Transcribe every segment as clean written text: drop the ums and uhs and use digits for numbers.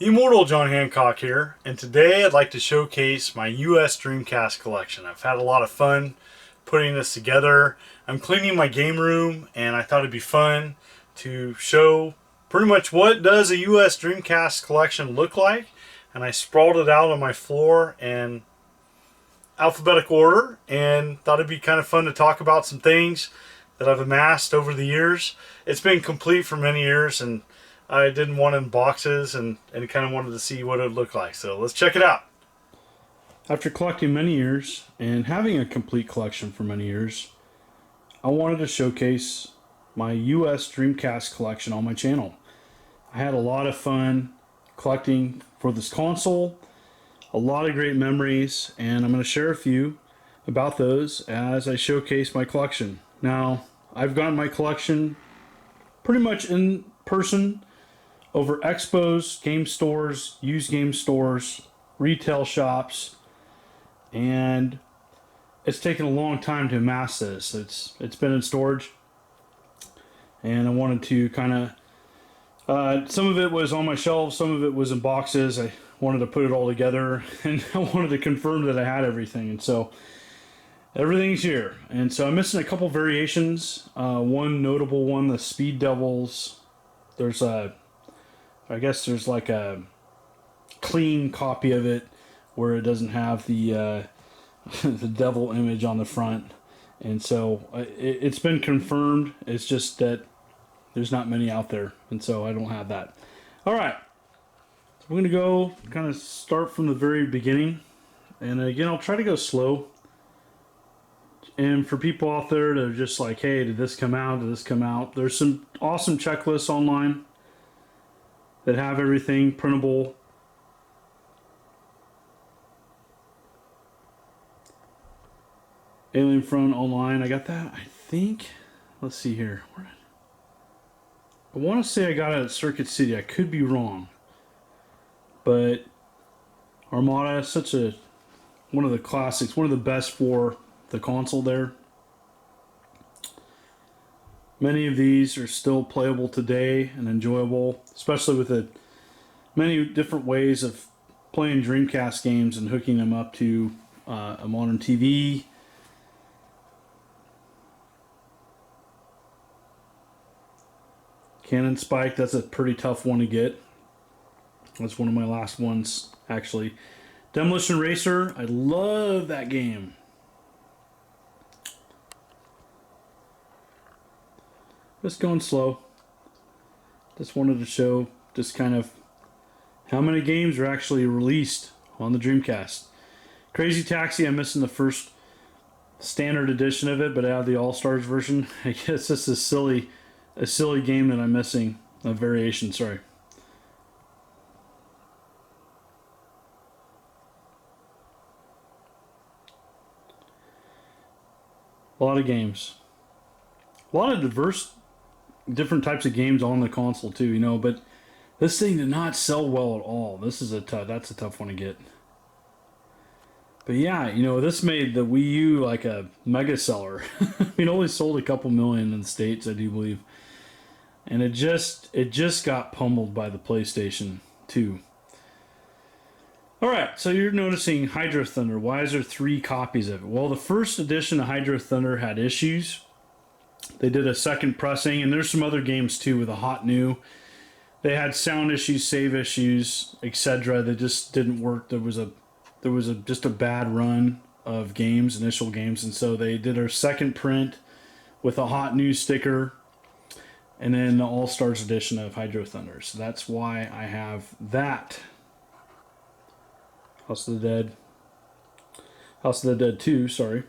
Immortal John Hancock here, and today I'd like to showcase my US Dreamcast collection. I've had a lot of fun putting this together. I'm cleaning my game room, and I thought it'd be fun to show pretty much what does a US Dreamcast collection look like. And I sprawled it out on my floor in alphabetical order, and thought it'd be kind of fun to talk about some things that I've amassed over the years. It's been complete for many years, and I didn't want it in boxes and kind of wanted to see what it would look like. So let's check it out. After collecting many years and having a complete collection for many years, I wanted to showcase my US Dreamcast collection on my channel. I had a lot of fun collecting for this console, a lot of great memories, and I'm going to share a few about those as I showcase my collection. Now, I've gotten my collection pretty much in person over expos, game stores, used game stores, retail shops, and it's taken a long time to amass this. It's been in storage, and I wanted to kind of some of it was on my shelves, some of it was in boxes. I wanted to put it all together, and I wanted to confirm that I had everything, and so everything's here. And so I'm missing a couple variations. One notable one, the Speed Devils. I guess there's like a clean copy of it where it doesn't have the the devil image on the front, and so it's been confirmed. It's just that there's not many out there, and so I don't have that. All right, so we're gonna go kind of start from the very beginning, and again I'll try to go slow. And for people out there that are just like, hey, did this come out? Did this come out? There's some awesome checklists online that have everything printable. Alien Front online, I got that. I think, let's see here. I want to say I got it at Circuit City. I could be wrong, but Armada is such one of the classics, one of the best for the console there. Many of these are still playable today and enjoyable, especially with the many different ways of playing Dreamcast games and hooking them up to a modern TV. Cannon Spike, that's a pretty tough one to get. That's one of my last ones, actually. Demolition Racer, I love that game. Just going slow. Just wanted to show just kind of how many games are actually released on the Dreamcast. Crazy Taxi, I'm missing the first standard edition of it, but I have the All-Stars version. I guess it's a silly game that I'm missing. A variation, sorry. A lot of games. A lot of different types of games on the console too, but this thing did not sell well at all. That's a tough one to get. But yeah, this made the Wii U like a mega seller. It only sold a couple million in the States, I do believe. And it just got pummeled by the PlayStation 2. Alright, so you're noticing Hydro Thunder. Why is there 3 copies of it? Well, the first edition of Hydro Thunder had issues. They did a second pressing, and there's some other games too with a hot new. They had sound issues, save issues, etc. That just didn't work. There was just a bad run of games, initial games, and so they did a second print with a hot new sticker, and then the All Stars edition of Hydro Thunder. So that's why I have that. House of the Dead 2. Sorry.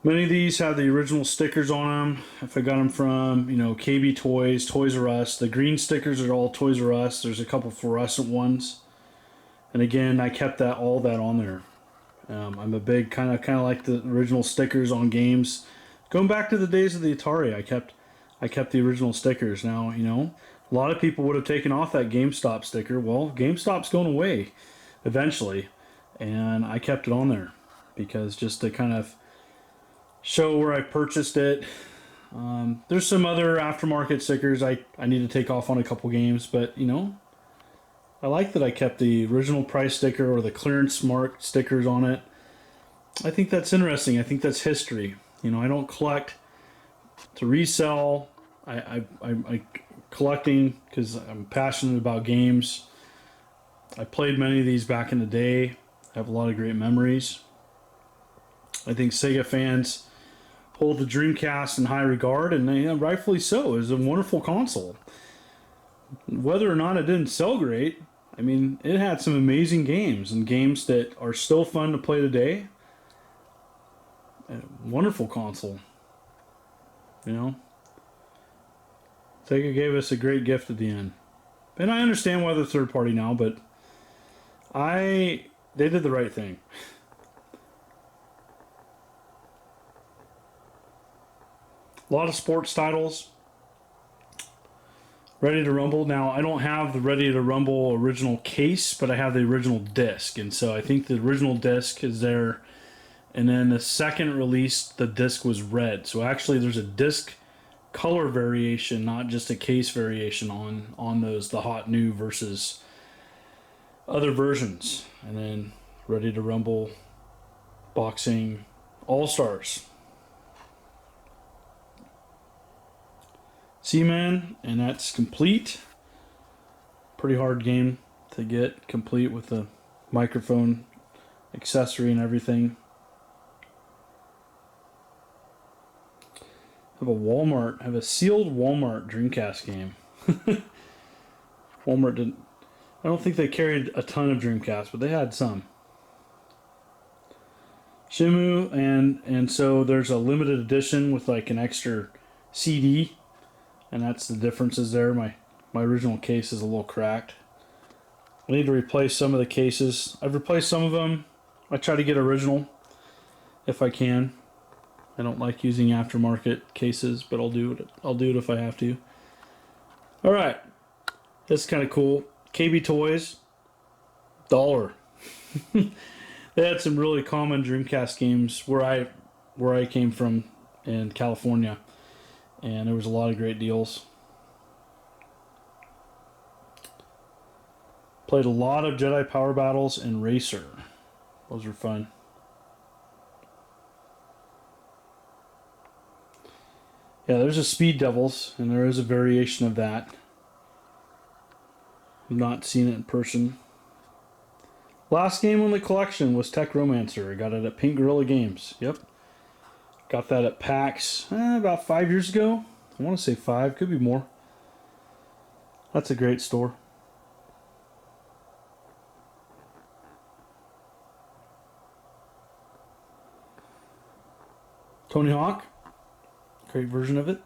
Many of these have the original stickers on them. If I got them from, KB Toys, Toys R Us. The green stickers are all Toys R Us. There's a couple fluorescent ones. And again, I kept all that on there. I'm a big kind of like the original stickers on games. Going back to the days of the Atari, I kept the original stickers. Now, a lot of people would have taken off that GameStop sticker. Well, GameStop's going away eventually. And I kept it on there because just to kind of show where I purchased it. There's some other aftermarket stickers I need to take off on a couple games, but you know, I like that I kept the original price sticker or the clearance mark stickers on it. I think that's interesting. I think that's history. You know, I don't collect to resell. I collecting because I'm passionate about games. I played many of these back in the day. I have a lot of great memories. I think Sega fans hold the Dreamcast in high regard, and rightfully so. It was a wonderful console. Whether or not it didn't sell great, I mean, it had some amazing games and games that are still fun to play today. A wonderful console. You know, Sega gave us a great gift at the end. And I understand why they're third party now, but they did the right thing. A lot of sports titles. Ready to Rumble. Now, I don't have the Ready to Rumble original case, but I have the original disc. And so I think the original disc is there. And then the second release, the disc was red. So actually, there's a disc color variation, not just a case variation on those, the hot new versus other versions. And then Ready to Rumble, Boxing, All-Stars. Seaman, and that's complete. Pretty hard game to get complete with the microphone accessory and everything. I have a sealed Walmart Dreamcast game. Walmart didn't. I don't think they carried a ton of Dreamcast, but they had some. Shimu, and so there's a limited edition with like an extra CD, and that's the differences there. My original case is a little cracked. I need to replace some of the cases. I've replaced some of them. I try to get original if I can. I don't like using aftermarket cases, but I'll do it. I'll do it if I have to. All right, that's kind of cool. KB Toys, $1. They had some really common Dreamcast games where I came from in California, and there was a lot of great deals. Played a lot of Jedi Power Battles and Racer. Those were fun. Yeah, there's a Speed Devils, and there is a variation of that. I've not seen it in person. Last game on the collection was Tech Romancer. I got it at Pink Gorilla Games. Yep. Got that at PAX about 5 years ago. I want to say 5, could be more. That's a great store. Tony Hawk. Great version of it.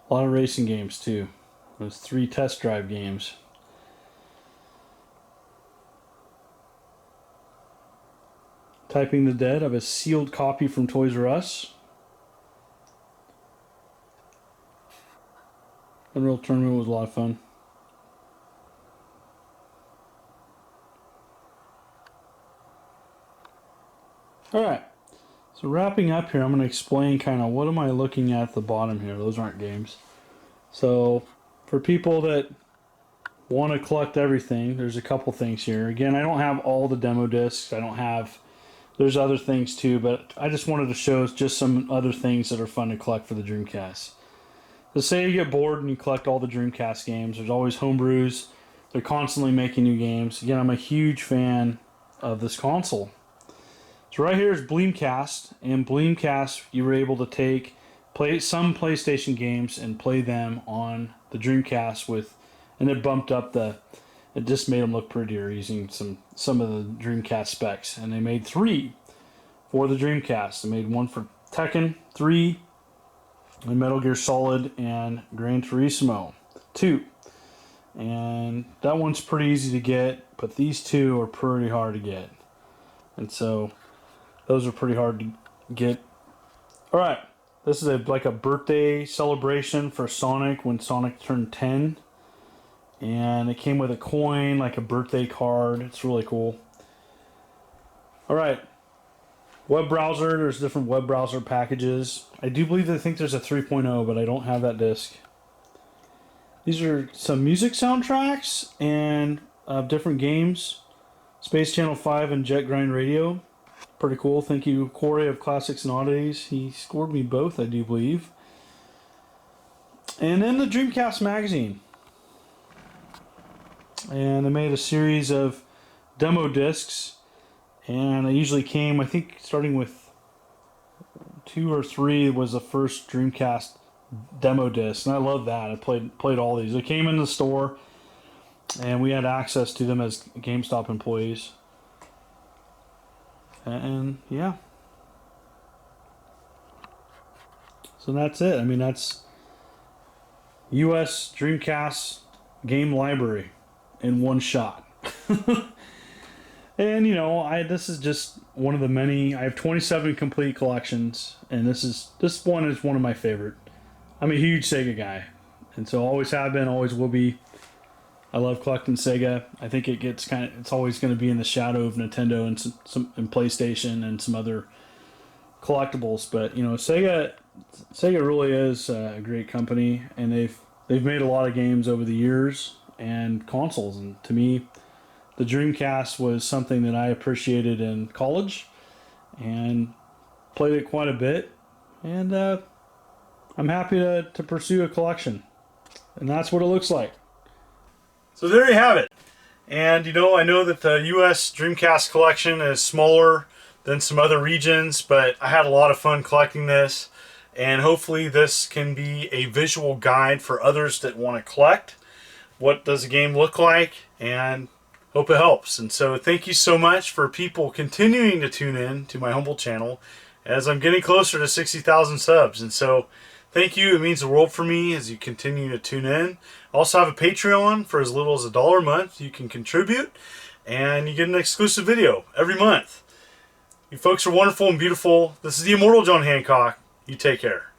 A lot of racing games too. Those 3 test drive games. Typing the Dead. I have a sealed copy from Toys R Us. Unreal Tournament was a lot of fun. Alright, so wrapping up here, I'm going to explain kind of what am I looking at the bottom here. Those aren't games. So, for people that want to collect everything, there's a couple things here. Again, I don't have all the demo discs. There's other things too, but I just wanted to show just some other things that are fun to collect for the Dreamcast. So say you get bored and you collect all the Dreamcast games. There's always homebrews. They're constantly making new games. Again, I'm a huge fan of this console. So right here is Bleemcast. And Bleemcast, you were able to play some PlayStation games and play them on the Dreamcast and it bumped up it just made them look prettier using some of the Dreamcast specs. And they made 3 for the Dreamcast. They made 1 for Tekken 3, and Metal Gear Solid, and Gran Turismo 2. And that one's pretty easy to get, but these 2 are pretty hard to get. And so, those are pretty hard to get. Alright, this is like a birthday celebration for Sonic when Sonic turned 10. And it came with a coin, like a birthday card. It's really cool. Alright. Web browser. There's different web browser packages. I do believe they think there's a 3.0, but I don't have that disc. These are some music soundtracks and different games. Space Channel 5 and Jet Grind Radio. Pretty cool. Thank you, Corey of Classics and Oddities. He scored me both, I do believe. And then the Dreamcast magazine. And I made a series of demo discs. And I usually came, I think, starting with 2 or 3 was the first Dreamcast demo disc. And I love that. I played all these. They came in the store, and we had access to them as GameStop employees. And yeah. So that's it. I mean, that's US Dreamcast game library in one shot. And you know, this is just one of the many. I have 27 complete collections, and this one is one of my favorite. I'm a huge Sega guy, and so always have been, always will be. I love collecting Sega. I think it's always going to be in the shadow of Nintendo and PlayStation and some other collectibles. But you know, Sega really is a great company, and they've made a lot of games over the years and consoles. And to me, the Dreamcast was something that I appreciated in college and played it quite a bit. And I'm happy to pursue a collection, and that's what it looks like. So there you have it. And you know, I know that the US Dreamcast collection is smaller than some other regions, but I had a lot of fun collecting this, and hopefully this can be a visual guide for others that want to collect. What does a game look like? And hope it helps. And so thank you so much for people continuing to tune in to my humble channel as I'm getting closer to 60,000 subs. And so thank you. It means the world for me as you continue to tune in. I also have a Patreon for as little as $1 a month. You can contribute and you get an exclusive video every month. You folks are wonderful and beautiful. This is the Immortal John Hancock. You take care.